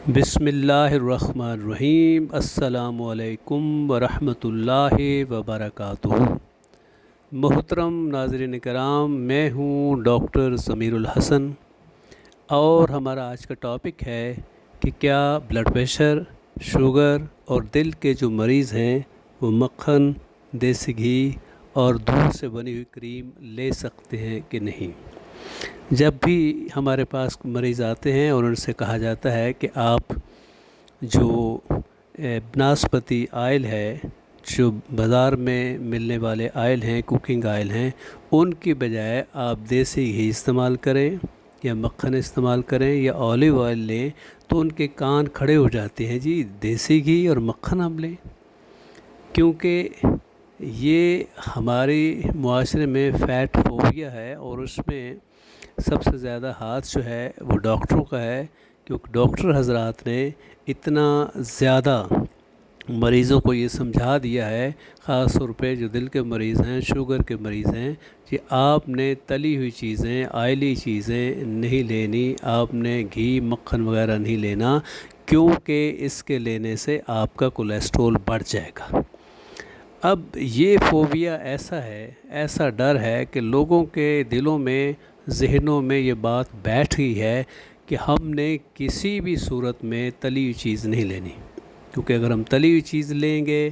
بسم اللہ الرحمن الرحیم۔ السلام علیکم ورحمۃ اللہ وبرکاتہ۔ محترم ناظرین کرام، میں ہوں ڈاکٹر ضمیر الحسن، اور ہمارا آج کا ٹاپک ہے کہ کیا بلڈ پریشر، شوگر اور دل کے جو مریض ہیں وہ مکھن، دیسی گھی اور دودھ سے بنی ہوئی کریم لے سکتے ہیں کہ نہیں۔ جب بھی ہمارے پاس مریض آتے ہیں اور ان سے کہا جاتا ہے کہ آپ جو بناسپتی آئل ہے، جو بازار میں ملنے والے آئل ہیں، کوکنگ آئل ہیں، ان کی بجائے آپ دیسی گھی استعمال کریں یا مکھن استعمال کریں یا اولیو آئل لیں، تو ان کے کان کھڑے ہو جاتے ہیں، جی دیسی گھی اور مکھن ہم لیں، کیونکہ یہ ہمارے معاشرے میں فیٹ فوبیا ہے، اور اس میں سب سے زیادہ ہاتھ جو ہے وہ ڈاکٹروں کا ہے، کیونکہ ڈاکٹر حضرات نے اتنا زیادہ مریضوں کو یہ سمجھا دیا ہے، خاص طور پہ جو دل کے مریض ہیں، شوگر کے مریض ہیں، کہ آپ نے تلی ہوئی چیزیں، آئلی چیزیں نہیں لینی، آپ نے گھی مکھن وغیرہ نہیں لینا، کیونکہ اس کے لینے سے آپ کا کولیسٹرول بڑھ جائے گا۔ اب یہ فوبیا ایسا ہے، ایسا ڈر ہے کہ لوگوں کے دلوں میں، ذہنوں میں یہ بات بیٹھ گئی ہے کہ ہم نے کسی بھی صورت میں تلی ہوئی چیز نہیں لینی، کیونکہ اگر ہم تلی ہوئی چیز لیں گے،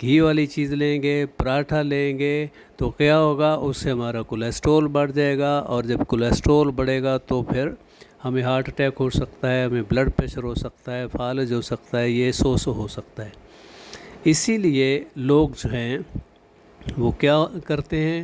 گھی والی چیز لیں گے، پراٹھا لیں گے، تو کیا ہوگا، اس سے ہمارا کولیسٹرول بڑھ جائے گا، اور جب کولیسٹرول بڑھے گا تو پھر ہمیں ہارٹ اٹیک ہو سکتا ہے، ہمیں بلڈ پریشر ہو سکتا ہے، فالج ہو سکتا ہے، یہ سو ہو سکتا ہے۔ اسی لیے لوگ جو ہیں وہ کیا کرتے ہیں،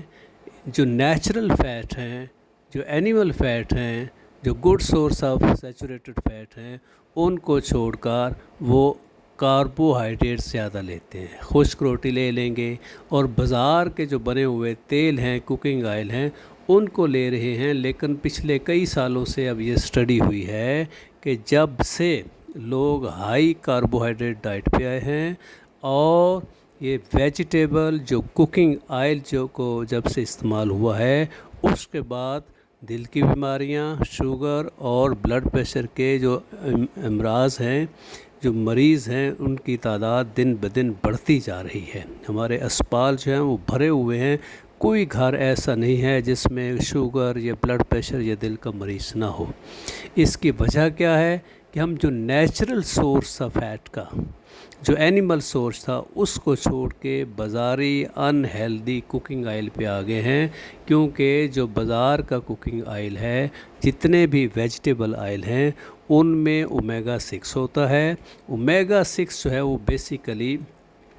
جو نیچرل فیٹ ہیں، جو اینیمل فیٹ ہیں، جو good source of saturated fat ہیں، ان کو چھوڑ کر وہ کاربوہائیڈریٹ زیادہ لیتے ہیں، خشک روٹی لے لیں گے، اور بازار کے جو بنے ہوئے تیل ہیں، کوکنگ آئل ہیں، ان کو لے رہے ہیں۔ لیکن پچھلے کئی سالوں سے اب یہ اسٹڈی ہوئی ہے کہ جب سے لوگ ہائی کاربوہائیڈریٹ ڈائٹ پہ آئے ہیں، اور یہ ویجیٹیبل جو کوکنگ آئل جب سے استعمال ہوا ہے، اس کے بعد دل کی بیماریاں، شوگر اور بلڈ پریشر کے جو امراض ہیں، جو مریض ہیں، ان کی تعداد دن بدن بڑھتی جا رہی ہے۔ ہمارے اسپتال جو ہیں وہ بھرے ہوئے ہیں، کوئی گھر ایسا نہیں ہے جس میں شوگر یا بلڈ پریشر یا دل کا مریض نہ ہو۔ اس کی وجہ کیا ہے کہ ہم جو نیچرل سورس تھا فیٹ کا، جو اینیمل سورس تھا، اس کو چھوڑ کے بازاری ان ہیلدی کوکنگ آئل پہ آ گئے ہیں، کیونکہ جو بازار کا کوکنگ آئل ہے، جتنے بھی ویجیٹیبل آئل ہیں، ان میں اومیگا 6 ہوتا ہے۔ اومیگا 6 جو ہے وہ بیسیکلی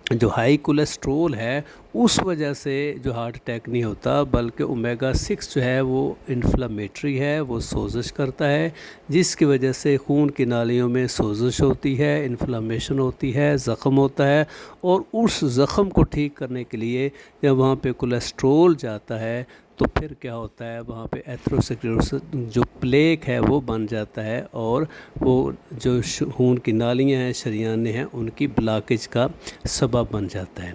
جو ہائی کولیسٹرول ہے، اس وجہ سے جو ہارٹ اٹیک نہیں ہوتا، بلکہ اومیگا 6 جو ہے وہ انفلامیٹری ہے، وہ سوزش کرتا ہے، جس کی وجہ سے خون کی نالیوں میں سوزش ہوتی ہے، انفلامیشن ہوتی ہے، زخم ہوتا ہے، اور اس زخم کو ٹھیک کرنے کے لیے جب وہاں پہ کولیسٹرول جاتا ہے تو پھر کیا ہوتا ہے، وہاں پہ ایتھروسکلیروسس جو پلیک ہے وہ بن جاتا ہے، اور وہ جو خون کی نالیاں ہیں، شریانیں ہیں، ان کی بلاکیج کا سبب بن جاتا ہے۔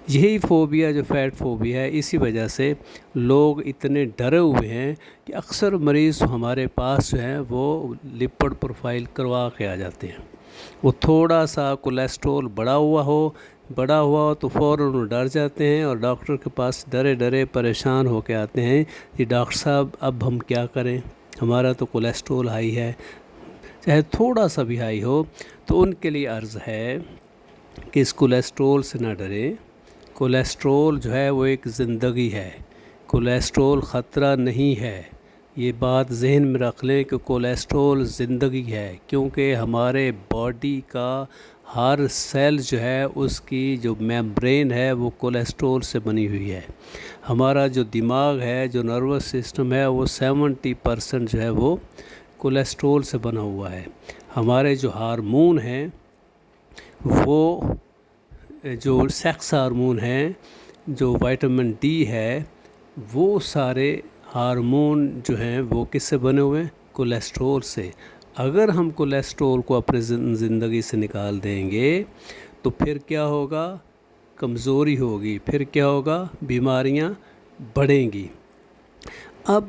یہی فوبیا، جو فیٹ فوبیا ہے، اسی وجہ سے لوگ اتنے ڈرے ہوئے ہیں کہ اکثر مریض ہمارے پاس جو ہیں وہ لپڈ پروفائل کروا کے آ جاتے ہیں۔ وہ تھوڑا سا کولیسٹرول بڑھا ہوا ہو تو فوراً وہ ڈر جاتے ہیں، اور ڈاکٹر کے پاس ڈرے پریشان ہو کے آتے ہیں کہ ڈاکٹر صاحب اب ہم کیا کریں، ہمارا تو کولیسٹرول ہائی ہے، چاہے تھوڑا سا بھی ہائی ہو۔ تو ان کے لیے عرض ہے کہ اس کولیسٹرول سے نہ ڈریں۔ کولیسٹرول جو ہے وہ ایک زندگی ہے، کولیسٹرول خطرہ نہیں ہے۔ یہ بات ذہن میں رکھ لیں کہ کولیسٹرول زندگی ہے، کیونکہ ہمارے باڈی کا ہر سیل جو ہے، اس کی جو میمبرین ہے وہ کولیسٹرول سے بنی ہوئی ہے۔ ہمارا جو دماغ ہے، جو نروس سسٹم ہے، وہ 70% جو ہے وہ کولیسٹرول سے بنا ہوا ہے۔ ہمارے جو ہارمون ہیں، وہ جو سیکس ہارمون ہیں، جو وائٹامن ڈی ہے، وہ سارے ہارمون جو ہیں وہ کس سے بنے ہوئے ہیں؟ کولیسٹرول سے۔ اگر ہم کولیسٹرول کو اپنے زندگی سے نکال دیں گے تو پھر کیا ہوگا؟ کمزوری ہوگی، پھر کیا ہوگا؟ بیماریاں بڑھیں گی۔ اب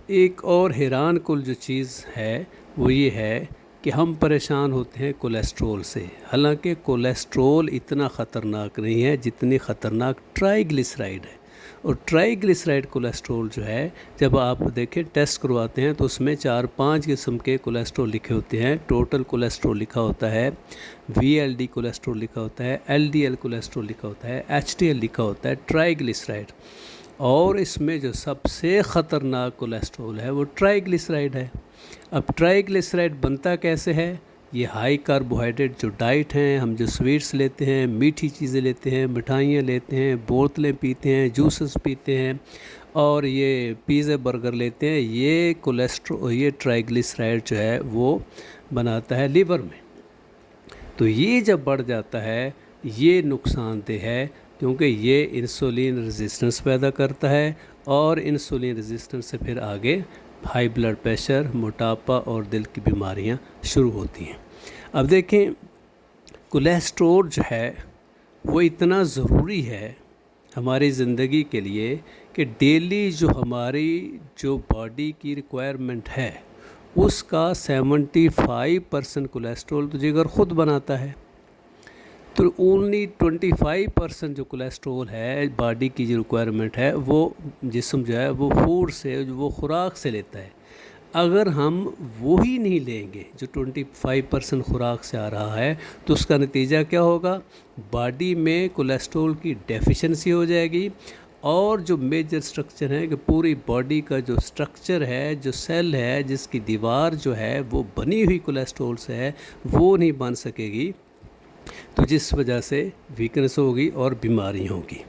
ایک اور حیران کن جو چیز ہے وہ یہ ہے کہ ہم پریشان ہوتے ہیں کولیسٹرول سے، حالانکہ کولیسٹرول اتنا خطرناک نہیں ہے جتنی خطرناک ٹرائیگلیسرائڈ ہے۔ اور ٹرائیگلیسرائڈ کولیسٹرول جو ہے، جب آپ دیکھیں ٹیسٹ کرواتے ہیں تو اس میں 4-5 قسم کے کولیسٹرول لکھے ہوتے ہیں۔ ٹوٹل کولیسٹرول لکھا ہوتا ہے، وی ایل ڈی کولیسٹرول لکھا ہوتا ہے، ایل ڈی ایل کولیسٹرول لکھا ہوتا ہے، ایچ ڈی ایل لکھا ہوتا ہے، ٹرائیگلیسرائڈ۔ اور اس میں جو سب سے خطرناک کولیسٹرول ہے وہ ٹرائیگلیسرائڈ ہے۔ اب ٹرائیگلیسرائڈ بنتا کیسے ہے؟ یہ ہائی کاربوہائیڈریٹ جو ڈائٹ ہیں، ہم جو سویٹس لیتے ہیں، میٹھی چیزیں لیتے ہیں، مٹھائیاں لیتے ہیں، بوتلیں پیتے ہیں، جوسز پیتے ہیں، اور یہ پیزے برگر لیتے ہیں، یہ ٹرائیگلیسرائڈ جو ہے وہ بناتا ہے لیور میں۔ تو یہ جب بڑھ جاتا ہے یہ نقصان دہ ہے، کیونکہ یہ انسولین ریزسٹنس پیدا کرتا ہے، اور انسولین ریزسٹنس سے پھر آگے ہائی بلڈ پریشر، موٹاپا اور دل کی بیماریاں شروع ہوتی ہیں۔ اب دیکھیں، کولیسٹرول جو ہے وہ اتنا ضروری ہے ہماری زندگی کے لیے کہ ڈیلی جو ہماری باڈی کی ریکوائرمنٹ ہے اس کا 75% کولیسٹرول تو جگر خود بناتا ہے، تو اونلی 25% جو کولیسٹرول ہے باڈی کی جو ریکوائرمنٹ ہے وہ جسم جو ہے وہ فوڈ سے، وہ خوراک سے لیتا ہے۔ اگر ہم وہی نہیں لیں گے جو 25% خوراک سے آ رہا ہے تو اس کا نتیجہ کیا ہوگا؟ باڈی میں کولیسٹرول کی ڈیفیشنسی ہو جائے گی، اور جو میجر سٹرکچر ہے کہ پوری باڈی کا جو سٹرکچر ہے، جو سیل ہے، جس کی دیوار جو ہے وہ بنی ہوئی کولیسٹرول سے ہے، وہ نہیں بن سکے گی، تو جس وجہ سے ویکنس ہوگی اور بیماری ہوگی۔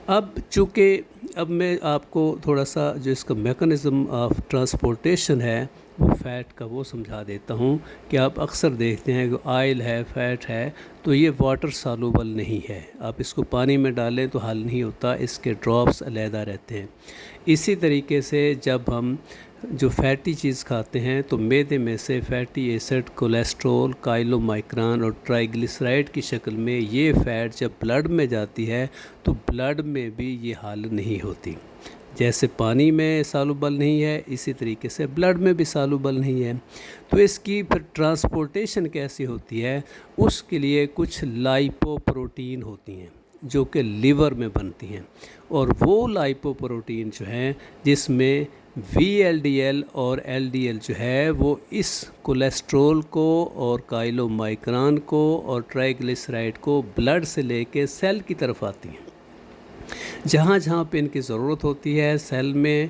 اب چونکہ میں آپ کو تھوڑا سا جو اس کا میکانزم آف ٹرانسپورٹیشن ہے وہ فیٹ کا وہ سمجھا دیتا ہوں کہ آپ اکثر دیکھتے ہیں کہ آئل ہے، فیٹ ہے، تو یہ واٹر سالوبل نہیں ہے، آپ اس کو پانی میں ڈالیں تو حل نہیں ہوتا، اس کے ڈراپس علیحدہ رہتے ہیں۔ اسی طریقے سے جب ہم جو فیٹی چیز کھاتے ہیں تو معدے میں سے فیٹی ایسڈ، کولیسٹرول، کائلومائکران اور ٹرائیگلیسرائڈ کی شکل میں یہ فیٹ جب بلڈ میں جاتی ہے تو بلڈ میں بھی یہ حالت نہیں ہوتی، جیسے پانی میں سالوبل نہیں ہے اسی طریقے سے بلڈ میں بھی سالوبل نہیں ہے۔ تو اس کی پھر ٹرانسپورٹیشن کیسی ہوتی ہے؟ اس کے لیے کچھ لائپو پروٹین ہوتی ہیں جو کہ لیور میں بنتی ہیں، اور وہ لائپو پروٹین جو ہیں جس میں وی ایل ڈی ایل اور ایل ڈی ایل جو ہے وہ اس کولیسٹرول کو اور کائلومائکران کو اور ٹرائیگلیسرائڈ کو بلڈ سے لے کے سیل کی طرف آتی ہیں۔ جہاں جہاں پہ ان کی ضرورت ہوتی ہے سیل میں،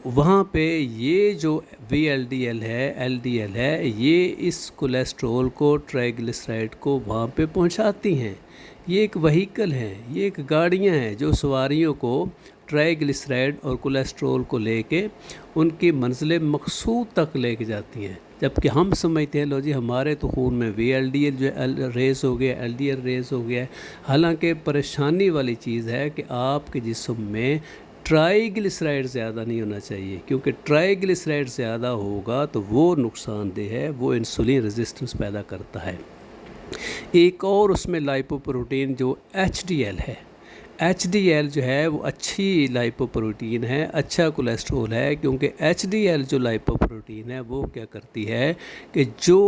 وہاں پہ یہ جو وی ایل ڈی ایل ہے، ایل ڈی ایل ہے، یہ اس کولیسٹرول کو، ٹرائیگلیسرائڈ کو وہاں پہ پہنچاتی ہیں۔ یہ ایک وہیکل ہے، یہ ایک گاڑیاں ہیں جو سواریوں کو ٹرائیگلیسرائڈ اور کولیسٹرول کو لے کے ان کی منزل مقصود تک لے کے جاتی ہیں۔ جبکہ ہم سمجھتے ہیں لو جی ہمارے تو خون میں وی ایل ڈی ایل جو ریز ہو گیا، ایل ڈی ایل ریز ہو گیا ہے، حالانکہ پریشانی والی چیز ہے کہ آپ کے جسم میں ٹرائیگلیسرائڈ زیادہ نہیں ہونا چاہیے، کیونکہ ٹرائیگلیسرائڈ زیادہ ہوگا تو وہ نقصان دہ ہے، وہ انسولین ریزسٹنس پیدا کرتا ہے۔ ایک اور اس میں لائپو پروٹین جو ایچ ڈی ایل ہے، ایچ ڈی ایل جو ہے وہ اچھی لائپو پروٹین ہے، اچھا کولیسٹرول ہے، کیونکہ ایچ ڈی ایل جو لائپو پروٹین ہے وہ کیا کرتی ہے کہ جو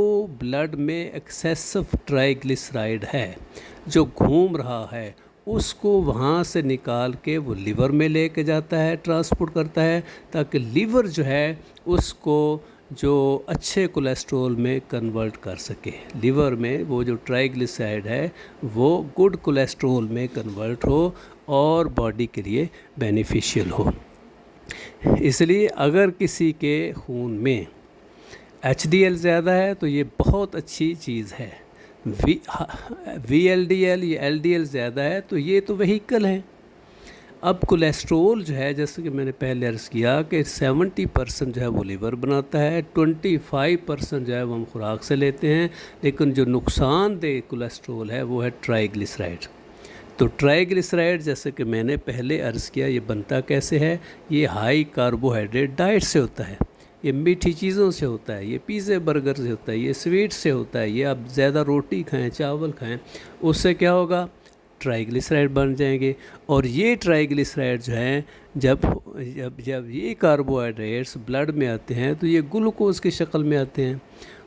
بلڈ میں ایکسیسو ٹرائیگلیسرائڈ ہے جو گھوم رہا ہے اس کو وہاں سے نکال کے وہ لیور میں لے کے جاتا ہے، ٹرانسپورٹ کرتا ہے، تاکہ لیور جو ہے اس کو جو اچھے کولیسٹرول میں کنورٹ کر سکے، لیور میں وہ جو ٹرائیگلیسرائڈ ہے وہ گڈ کولیسٹرول میں کنورٹ ہو اور باڈی کے لیے بینیفیشیل ہو۔ اس لیے اگر کسی کے خون میں ایچ ڈی ایل زیادہ ہے تو یہ بہت اچھی چیز ہے، وی ایل ڈی ایل یا ایل ڈی ایل زیادہ ہے تو یہ تو وہیکل ہے۔ اب کولیسٹرول جو ہے جیسے کہ میں نے پہلے عرض کیا کہ 70% جو ہے وہ لیور بناتا ہے، 25% جو ہے وہ ہم خوراک سے لیتے ہیں، لیکن جو نقصان دہ کولیسٹرول ہے وہ ہے ٹرائیگلیسرائڈ۔ تو ٹرائیگلیسرائڈ جیسے کہ میں نے پہلے عرض کیا یہ بنتا کیسے ہے؟ یہ ہائی کاربوہائیڈریٹ ڈائٹ سے ہوتا ہے، یہ میٹھی چیزوں سے ہوتا ہے، یہ پیزے برگر سے ہوتا ہے، یہ سویٹ سے ہوتا ہے، یہ آپ زیادہ روٹی کھائیں، چاول کھائیں، اس سے کیا ہوگا؟ ٹرائیگلیسرائڈ بن جائیں گے، اور یہ ٹرائیگلیسرائڈ جو ہیں جب یہ کاربوہائیڈریٹس بلڈ میں آتے ہیں تو یہ گلوکوز کی شکل میں آتے ہیں،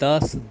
10